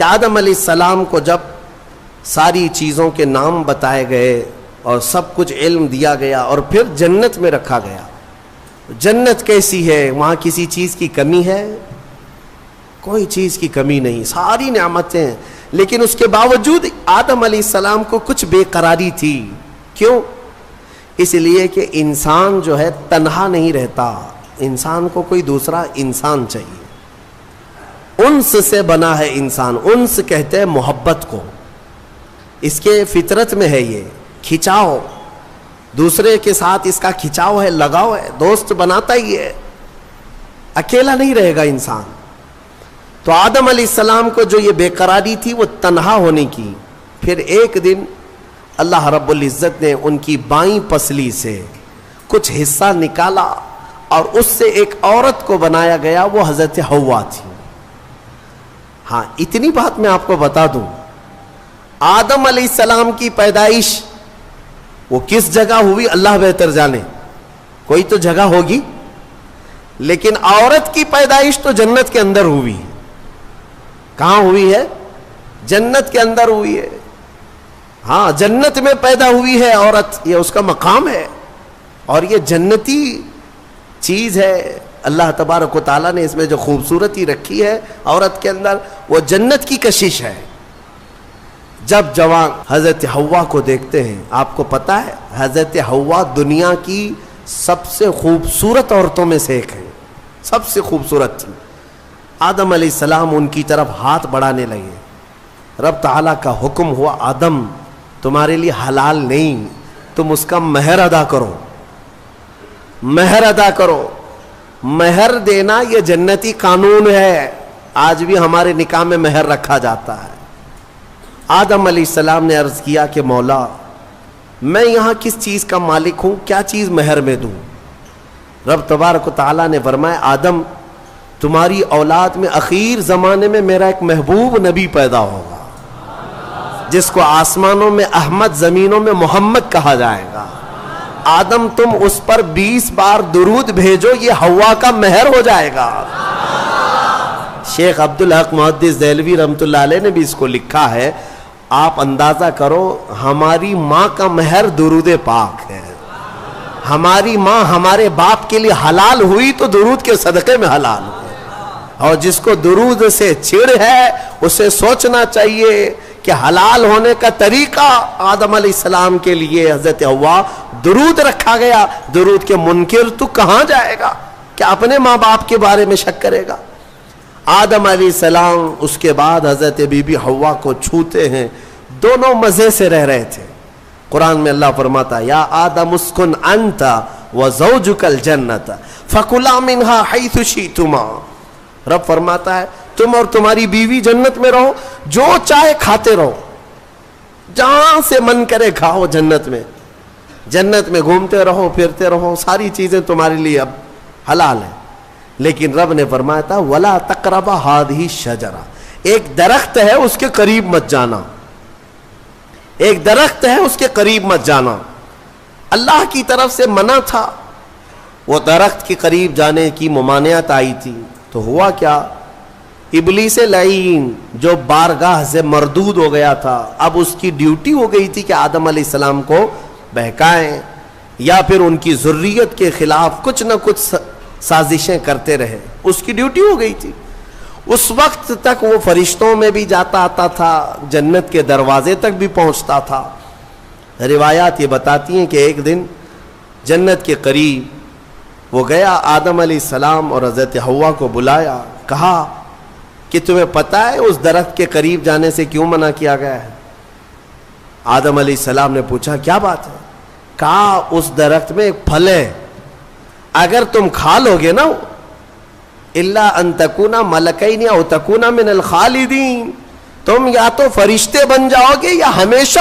کہ آدم علیہ السلام کو جب ساری چیزوں کے نام بتائے گئے اور سب کچھ علم دیا گیا اور پھر جنت میں رکھا گیا، جنت کیسی ہے؟ وہاں کسی چیز کی کمی ہے؟ کوئی چیز کی کمی نہیں، ساری نعمتیں ہیں، لیکن اس کے باوجود آدم علیہ السلام کو کچھ بے قراری تھی۔ کیوں؟ اس لیے کہ انسان جو ہے تنہا نہیں رہتا، انسان کو کوئی دوسرا انسان چاہیے۔ انس سے بنا ہے انسان، انس کہتے ہیں محبت کو، اس کے فطرت میں ہے، یہ کھچاؤ، دوسرے کے ساتھ اس کا کھچاؤ ہے، لگاؤ ہے، دوست بناتا ہی ہے، اکیلا نہیں رہے گا انسان۔ تو آدم علیہ السلام کو جو یہ بے قراری تھی وہ تنہا ہونے کی، پھر ایک دن اللہ رب العزت نے ان کی بائیں پسلی سے کچھ حصہ نکالا اور اس سے ایک عورت کو بنایا گیا، وہ حضرت حوا تھی۔ ہاں اتنی بات میں آپ کو بتا دوں، آدم علیہ السلام کی پیدائش وہ کس جگہ ہوئی اللہ بہتر جانے، کوئی تو جگہ ہوگی، لیکن عورت کی پیدائش تو جنت کے اندر ہوئی۔ کہاں ہوئی ہے؟ جنت کے اندر ہوئی ہے۔ ہاں جنت میں پیدا ہوئی ہے عورت، یہ اس کا مقام ہے، اور یہ جنتی چیز ہے۔ اللہ تبارک و تعالیٰ نے اس میں جو خوبصورتی رکھی ہے عورت کے اندر، وہ جنت کی کشش ہے۔ جب جوان حضرت حوا کو دیکھتے ہیں، آپ کو پتا ہے حضرت حوا دنیا کی سب سے خوبصورت عورتوں میں سے ایک ہے، سب سے خوبصورت تھی۔ آدم علیہ السلام ان کی طرف ہاتھ بڑھانے لگے، رب تعالیٰ کا حکم ہوا، آدم تمہارے لیے حلال نہیں، تم اس کا مہر ادا کرو، مہر ادا کرو۔ مہر دینا یہ جنتی قانون ہے، آج بھی ہمارے نکاح میں مہر رکھا جاتا ہے۔ آدم علیہ السلام نے عرض کیا کہ مولا میں یہاں کس چیز کا مالک ہوں، کیا چیز مہر میں دوں؟ رب تبارک و تعالیٰ نے فرمایا آدم تمہاری اولاد میں اخیر زمانے میں میرا ایک محبوب نبی پیدا ہوگا، جس کو آسمانوں میں احمد، زمینوں میں محمد کہا جائے گا۔ آدم تم اس پر 20 بار درود بھیجو، یہ حوا کا مہر ہو جائے گا۔ شیخ عبدالحق محدث دہلوی رحمۃ اللہ علیہ نے بھی اس کو لکھا ہے، آپ اندازہ کرو ہماری ماں کا مہر درود پاک ہے۔ ہماری ماں ہمارے باپ کے لیے حلال ہوئی تو درود کے صدقے میں حلال ہوئی، اور جس کو درود سے چڑ ہے اسے سوچنا چاہیے کہ حلال ہونے کا طریقہ آدم علیہ السلام کے لیے حضرت حوا درود رکھا گیا۔ درود کے منکر تو کہاں جائے گا کہ اپنے ماں باپ کے بارے میں شک کرے گا؟ آدم علیہ السلام اس کے بعد حضرت بی بی حوا کو چھوتے ہیں، دونوں مزے سے رہ رہے تھے۔ قرآن میں اللہ فرماتا یا آدم اسکن انت وزوجک الجنت فکلا منہا حیث شئتما۔ رب فرماتا ہے تم اور تمہاری بیوی جنت میں رہو، جو چاہے کھاتے رہو، جہاں سے من کرے کھاؤ، جنت میں گھومتے رہو، پھرتے رہو، ساری چیزیں تمہارے لیے اب حلال ہیں۔ لیکن رب نے فرمایا تھا وَلَا تَقْرَبَ هَذِهِ الشَّجَرَةَ، ایک درخت ہے اس کے قریب مت جانا، ایک درخت ہے اس کے قریب مت جانا۔ اللہ کی طرف سے منع تھا، وہ درخت کے قریب جانے کی ممانعت آئی تھی، تو ہوا کیا؟ ابلیس لعین جو بارگاہ سے مردود ہو گیا تھا، اب اس کی ڈیوٹی ہو گئی تھی کہ آدم علیہ السلام کو بہکائیں یا پھر ان کی ذریت کے خلاف کچھ نہ کچھ سازشیں کرتے رہے، اس کی ڈیوٹی ہو گئی تھی۔ اس وقت تک وہ فرشتوں میں بھی جاتا آتا تھا، جنت کے دروازے تک بھی پہنچتا تھا۔ روایات یہ بتاتی ہیں کہ ایک دن جنت کے قریب وہ گیا، آدم علیہ السلام اور حضرت حوا کو بلایا، کہا کہ تمہیں پتہ ہے اس درخت کے قریب جانے سے کیوں منع کیا گیا ہے؟ آدم علیہ السلام نے پوچھا کیا بات ہے؟ کہا اس درخت میں ایک پھل ہے، اگر تم کھا لو گے نا الا ان تکونا ملکین او تکونا من الخالدین، تم یا تو فرشتے بن جاؤ گے یا ہمیشہ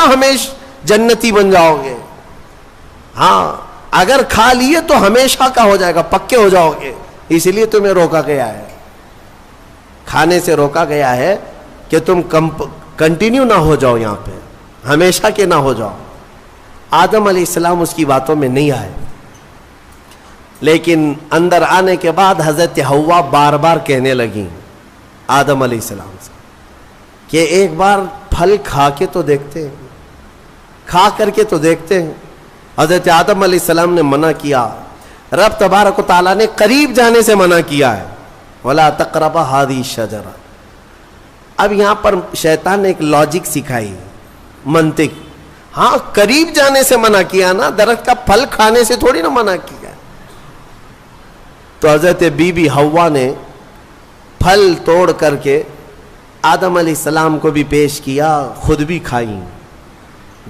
جنتی بن جاؤ گے۔ ہاں اگر کھا لیے تو ہمیشہ کا ہو جائے گا، پکے ہو جاؤ گے، اس لیے تمہیں روکا گیا ہے، کھانے سے روکا گیا ہے کہ تم کنٹینیو نہ ہو جاؤ، یہاں پہ ہمیشہ کے نہ ہو جاؤ۔ آدم علیہ السلام اس کی باتوں میں نہیں آئے، لیکن اندر آنے کے بعد حضرت حوا بار بار کہنے لگیں آدم علیہ السلام سے کہ ایک بار پھل کھا کے تو دیکھتے ہیں, کھا کر کے تو دیکھتے ہیں. حضرت آدم علیہ السلام نے منع کیا, رب تبارک و تعالیٰ نے قریب جانے سے منع کیا ہے, وَلَا تَقْرَبَ هَذِهِ الشَّجَرَةَ. اب یہاں پر شیطان نے ایک لاجک سکھائی, منطق. ہاں قریب جانے سے منع کیا نا, درخت کا پھل کھانے سے تھوڑی نا منع کیا. تو حضرت بی بی حوا نے پھل توڑ کر کے آدم علیہ السلام کو بھی پیش کیا, خود بھی کھائیں.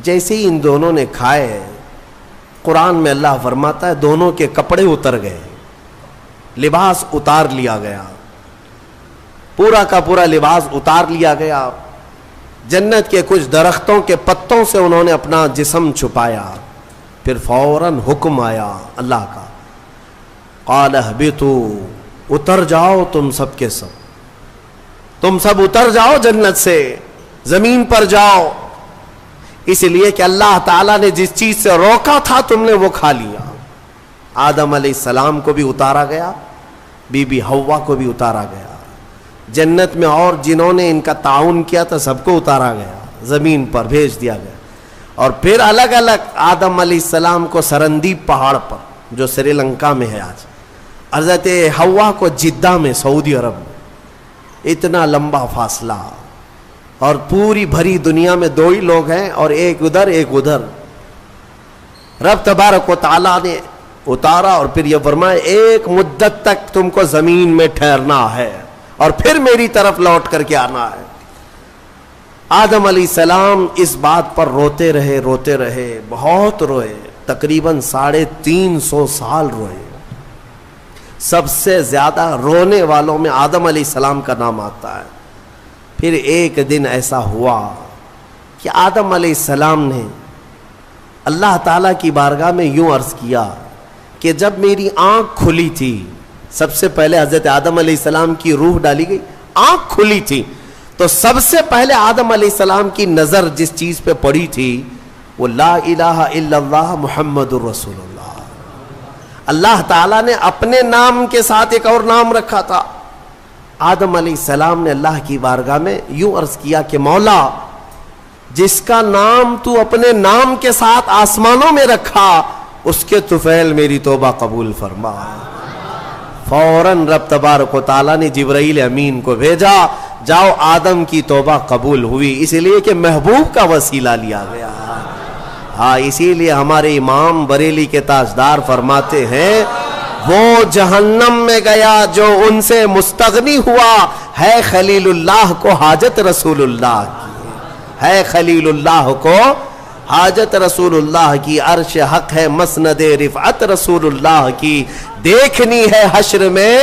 جیسے ہی ان دونوں نے کھائے, قرآن میں اللہ فرماتا ہے دونوں کے کپڑے اتر گئے, لباس اتار لیا گیا, پورا کا پورا لباس اتار لیا گیا. جنت کے کچھ درختوں کے پتوں سے انہوں نے اپنا جسم چھپایا. پھر فوراً حکم آیا اللہ کا, قال اہبطوا, اتر جاؤ تم سب کے سب, تم سب اتر جاؤ جنت سے, زمین پر جاؤ. اس لیے کہ اللہ تعالیٰ نے جس چیز سے روکا تھا تم نے وہ کھا لیا. آدم علیہ السلام کو بھی اتارا گیا, بی بی حوا کو بھی اتارا گیا. جنت میں اور جنہوں نے ان کا تعاون کیا تھا سب کو اتارا گیا, زمین پر بھیج دیا گیا. اور پھر الگ الگ آدم علیہ السلام کو سرندیپ پہاڑ پر جو سری لنکا میں ہے آج, حضرت حوا کو جدہ میں سعودی عرب میں. اتنا لمبا فاصلہ, اور پوری بھری دنیا میں دو ہی لوگ ہیں, اور ایک ادھر ایک ادھر. رب تبارک و تعالیٰ نے اتارا اور پھر یہ فرمایا ایک مدت تک تم کو زمین میں ٹھہرنا ہے اور پھر میری طرف لوٹ کر کے آنا ہے. آدم علیہ السلام اس بات پر روتے رہے, بہت روئے, تقریباً 350 سال روئے. سب سے زیادہ رونے والوں میں آدم علیہ السلام کا نام آتا ہے. پھر ایک دن ایسا ہوا کہ آدم علیہ السلام نے اللہ تعالیٰ کی بارگاہ میں یوں عرض کیا کہ جب میری آنکھ کھلی تھی, سب سے پہلے حضرت آدم علیہ السلام کی روح ڈالی گئی, آنکھ کھلی تھی, تو سب سے پہلے آدم علیہ السلام کی نظر جس چیز پہ پڑی تھی وہ لا الہ الا اللہ محمد الرسول اللہ. اللہ تعالیٰ نے اپنے نام کے ساتھ ایک اور نام رکھا تھا. آدم علیہ السلام نے اللہ کی بارگاہ میں یوں عرض کیا کہ مولا, جس کا نام تو اپنے نام کے ساتھ آسمانوں میں رکھا اس کے طفیل میری توبہ قبول فرما. فوراً رب تبارک و تعالیٰ نے جبرائیل امین کو بھیجا, جاؤ آدم کی توبہ قبول ہوئی, اس لیے کہ محبوب کا وسیلہ لیا گیا. ہاں اسی لیے ہمارے امام بریلی کے تاجدار فرماتے ہیں وہ جہنم میں گیا جو ان سے مستغنی ہوا, ہے خلیل اللہ کو حاجت رسول اللہ کی, ہے خلیل اللہ کو حاجت رسول اللہ کی, عرش حق ہے مسند رفعت رسول اللہ کی, دیکھنی ہے حشر میں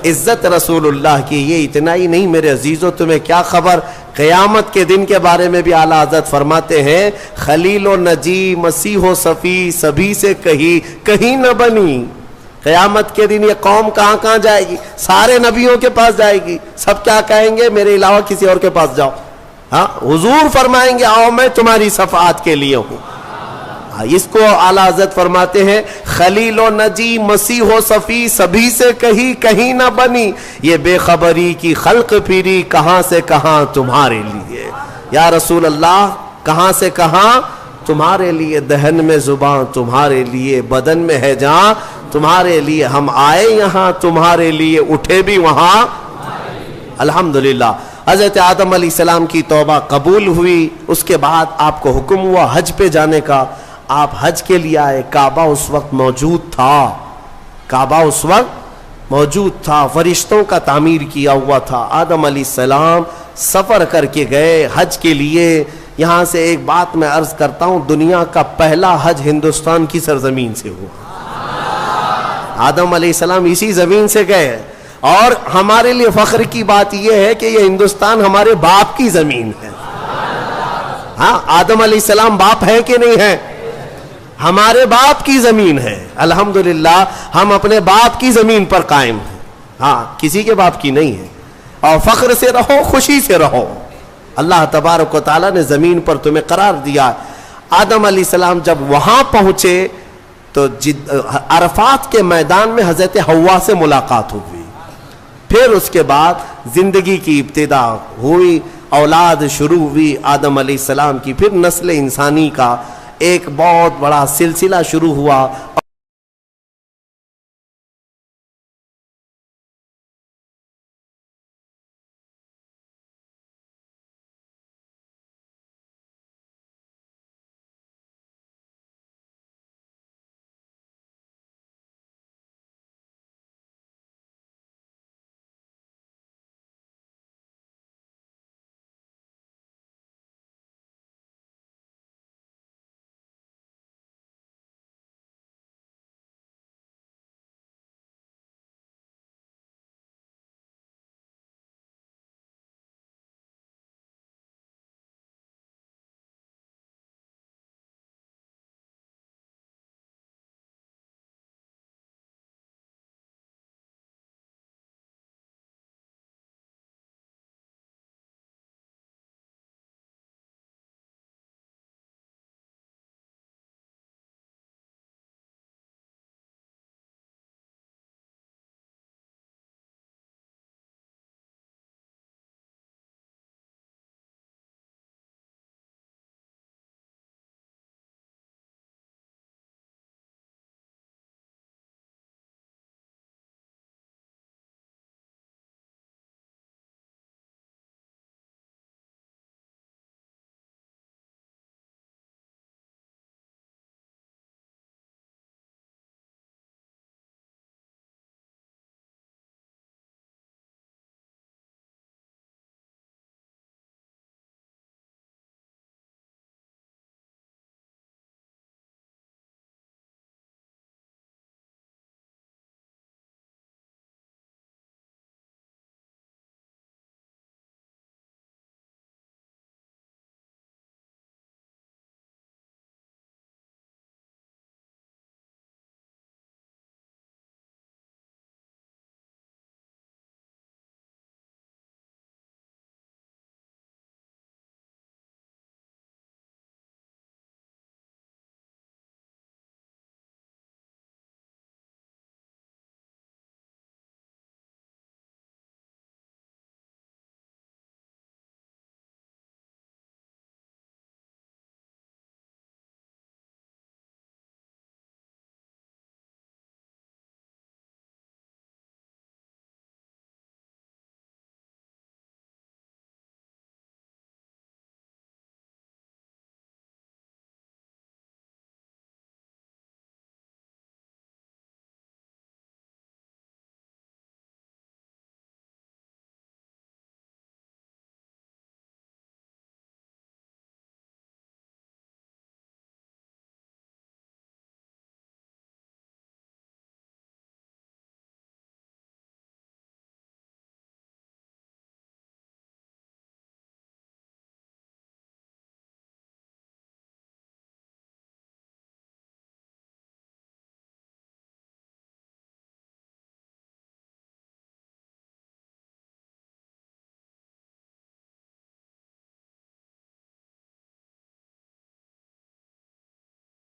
عزت رسول اللہ کی. یہ اتنا ہی نہیں میرے عزیزو, تمہیں کیا خبر, قیامت کے دن کے بارے میں بھی اعلیٰ حضرت فرماتے ہیں خلیل و نجی مسیح و صفی سبھی سے کہیں نہ بنی. قیامت کے دن یہ قوم کہاں کہاں جائے گی, سارے نبیوں کے پاس جائے گی, سب کیا کہیں گے میرے علاوہ کسی اور کے پاس جاؤ. ہاں حضور فرمائیں گے آؤ میں تمہاری صفحات کے لیے ہوں. اس کو اعلیٰ حضرت فرماتے ہیں خلیل و نجی مسیح و صفی سبھی سے کہیں نہ بنی, یہ بے خبری کی خلق پھری کہاں سے کہاں تمہارے لیے. یا رسول اللہ کہاں سے کہاں تمہارے لیے, دہن میں زباں تمہارے لیے, بدن میں ہے جان تمہارے لیے, ہم آئے یہاں تمہارے لیے, اٹھے بھی وہاں. الحمدللہ حضرت آدم علیہ السلام کی توبہ قبول ہوئی. اس کے بعد آپ کو حکم ہوا حج پہ جانے کا, آپ حج کے لیے آئے. کعبہ اس وقت موجود تھا, فرشتوں کا تعمیر کیا ہوا تھا. آدم علیہ السلام سفر کر کے گئے حج کے لیے. یہاں سے ایک بات میں عرض کرتا ہوں, دنیا کا پہلا حج ہندوستان کی سرزمین سے ہوا. آدم علیہ السلام اسی زمین سے گئے, اور ہمارے لیے فخر کی بات یہ ہے کہ یہ ہندوستان ہمارے باپ کی زمین ہے. ہاں آدم علیہ السلام باپ ہے کہ نہیں ہے, ہمارے باپ کی زمین ہے. الحمدللہ ہم اپنے باپ کی زمین پر قائم ہیں, ہاں کسی کے باپ کی نہیں ہے. اور فخر سے رہو, خوشی سے رہو, اللہ تبارک و تعالیٰ نے زمین پر تمہیں قرار دیا. آدم علیہ السلام جب وہاں پہنچے تو عرفات کے میدان میں حضرت حوا سے ملاقات ہوئی. پھر اس کے بعد زندگی کی ابتدا ہوئی. اولاد شروع ہوئی آدم علیہ السلام کی، پھر نسل انسانی کا ایک بہت بڑا سلسلہ شروع ہوا.